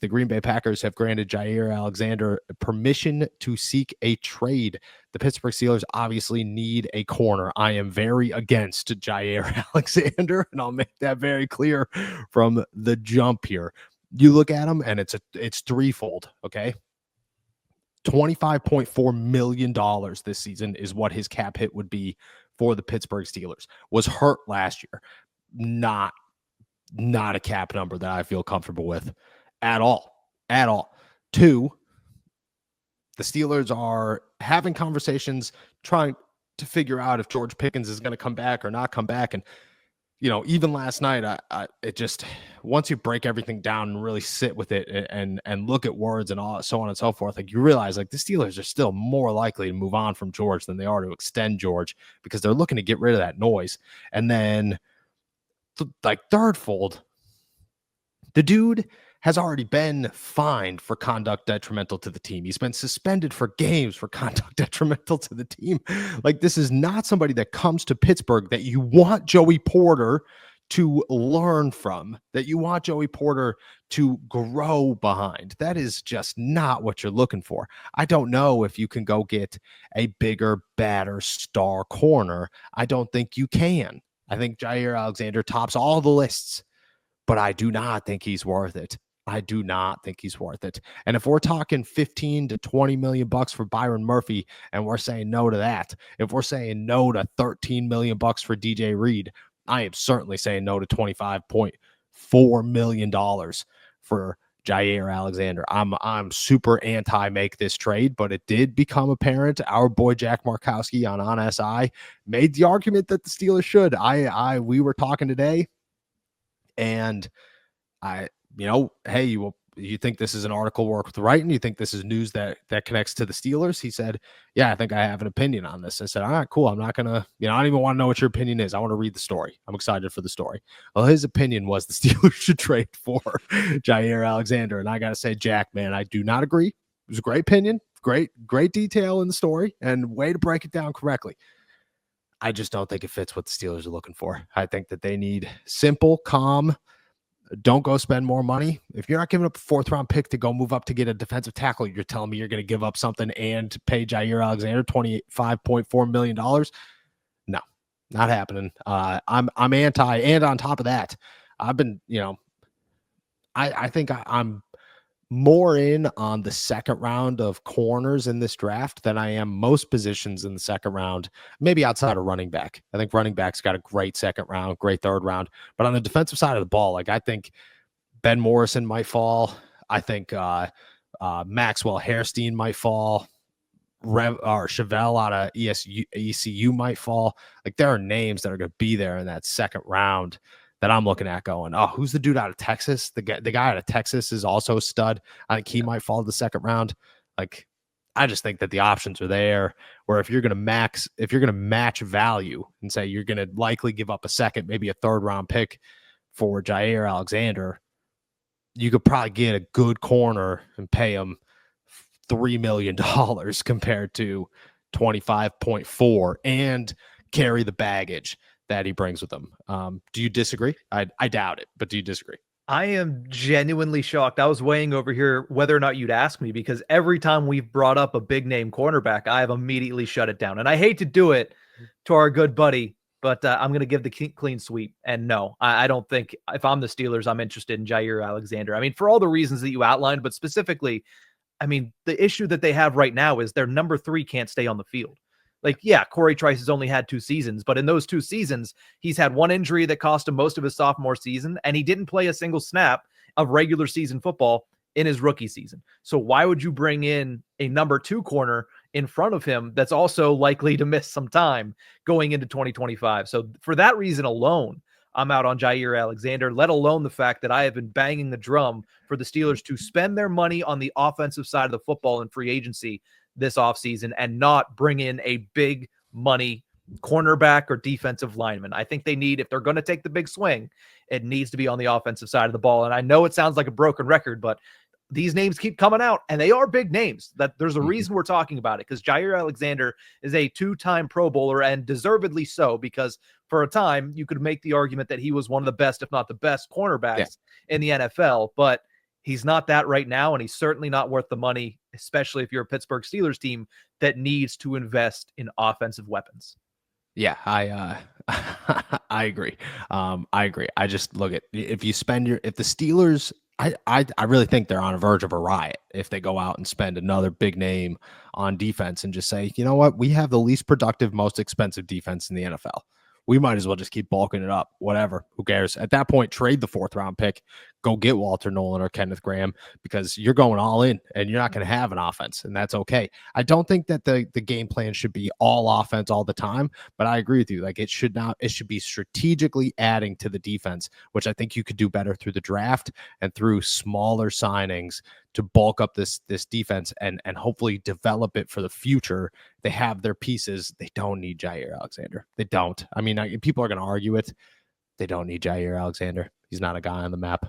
The Green Bay Packers have granted Jaire Alexander permission to seek a trade. The Pittsburgh Steelers obviously need a corner. I am very against Jaire Alexander, and I'll make that very clear from the jump here. You look at him, and it's threefold, okay? $25.4 million this season is what his cap hit would be for the Pittsburgh Steelers. Was hurt last year. Not a cap number that I feel comfortable with at all. Two, the Steelers are having conversations trying to figure out if George Pickens is going to come back or not come back. And, even last night, it just, once you break everything down and really sit with it and look at words and all, so on and so forth, like you realize like the Steelers are still more likely to move on from George than they are to extend George because they're looking to get rid of that noise. And then third fold, the dude has already been fined for conduct detrimental to the team. He's been suspended for games for conduct detrimental to the team. Like, this is not somebody that comes to Pittsburgh that you want Joey Porter to learn from, that you want Joey Porter to grow behind. That is just not what you're looking for. I don't know if you can go get a bigger, badder star corner. I don't think you can. I think Jaire Alexander tops all the lists, but I do not think he's worth it. And if we're talking 15 to 20 million bucks for Byron Murphy, and we're saying no to that, if we're saying no to 13 million bucks for DJ Reed, I am certainly saying no to $25.4 million for Jaire Alexander. I'm super anti make this trade, but it did become apparent. Our boy Jack Markowski on SI made the argument that the Steelers should. We were talking today, and hey, you think this is an article worth writing? You think this is news that connects to the Steelers? He said, yeah, I think I have an opinion on this. I said, all right, cool. I'm not going to, I don't even want to know what your opinion is. I want to read the story. I'm excited for the story. Well, his opinion was the Steelers should trade for Jaire Alexander. And I got to say, Jack, man, I do not agree. It was a great opinion, great detail in the story, and way to break it down correctly. I just don't think it fits what the Steelers are looking for. I think that they need simple, calm, don't go spend more money. If you're not giving up a fourth-round pick to go move up to get a defensive tackle, you're telling me you're going to give up something and pay Jaire Alexander $25.4 million? No, not happening. I'm anti, and on top of that, I've been, I think I'm more in on the second round of corners in this draft than I am most positions in the second round, maybe outside of running back. I think running back's got a great second round, great third round. But on the defensive side of the ball, like I think Ben Morrison might fall. I think Maxwell Hairstein might fall. Or Chevelle out of ECU might fall. Like there are names that are going to be there in that second round that I'm looking at going, oh, who's the dude out of Texas? The guy out of Texas is also a stud. I think he might fall to the second round. Like, I just think that the options are there where if you're going to match value and say you're going to likely give up a second, maybe a third round pick for Jaire Alexander, you could probably get a good corner and pay him $3 million compared to 25.4 and carry the baggage that he brings with him. Do you disagree? I doubt it, but do you disagree? I am genuinely shocked. I was weighing over here whether or not you'd ask me, because every time we've brought up a big name cornerback, I have immediately shut it down. And I hate to do it to our good buddy, but I'm going to give the clean sweep. And no, I don't think if I'm the Steelers, I'm interested in Jaire Alexander. I mean, for all the reasons that you outlined, but specifically, I mean, the issue that they have right now is their number 3 can't stay on the field. Like, yeah, Corey Trice has only had 2 seasons, but in those 2 seasons, he's had one injury that cost him most of his sophomore season, and he didn't play a single snap of regular season football in his rookie season. So why would you bring in a number 2 corner in front of him that's also likely to miss some time going into 2025? So for that reason alone, I'm out on Jaire Alexander, let alone the fact that I have been banging the drum for the Steelers to spend their money on the offensive side of the football in free agency this offseason and not bring in a big money cornerback or defensive lineman. I think they need, if they're going to take the big swing, it needs to be on the offensive side of the ball. And I know it sounds like a broken record, but these names keep coming out, and they are big names. That there's a reason we're talking about it, because Jaire Alexander is a 2-time Pro Bowler, and deservedly so, because for a time you could make the argument that he was one of the best, if not the best, cornerbacks in the NFL. But He's not that right now, and he's certainly not worth the money, especially if you're a Pittsburgh Steelers team that needs to invest in offensive weapons. Yeah, I agree. I agree. I just look at if you spend if the Steelers, I really think they're on the verge of a riot if they go out and spend another big name on defense and just say, you know what, we have the least productive, most expensive defense in the NFL. We might as well just keep bulking it up. Whatever. Who cares? At that point, trade the 4th round pick, go get Walter Nolan or Kenneth Graham, because you're going all in and you're not going to have an offense, and that's okay. I don't think that the game plan should be all offense all the time, but I agree with you. Like, it should be strategically adding to the defense, which I think you could do better through the draft and through smaller signings to bulk up this defense and hopefully develop it for the future. They have their pieces. They don't need Jaire Alexander. They don't. I mean, people are going to argue it. They don't need Jaire Alexander. He's not a guy on the map.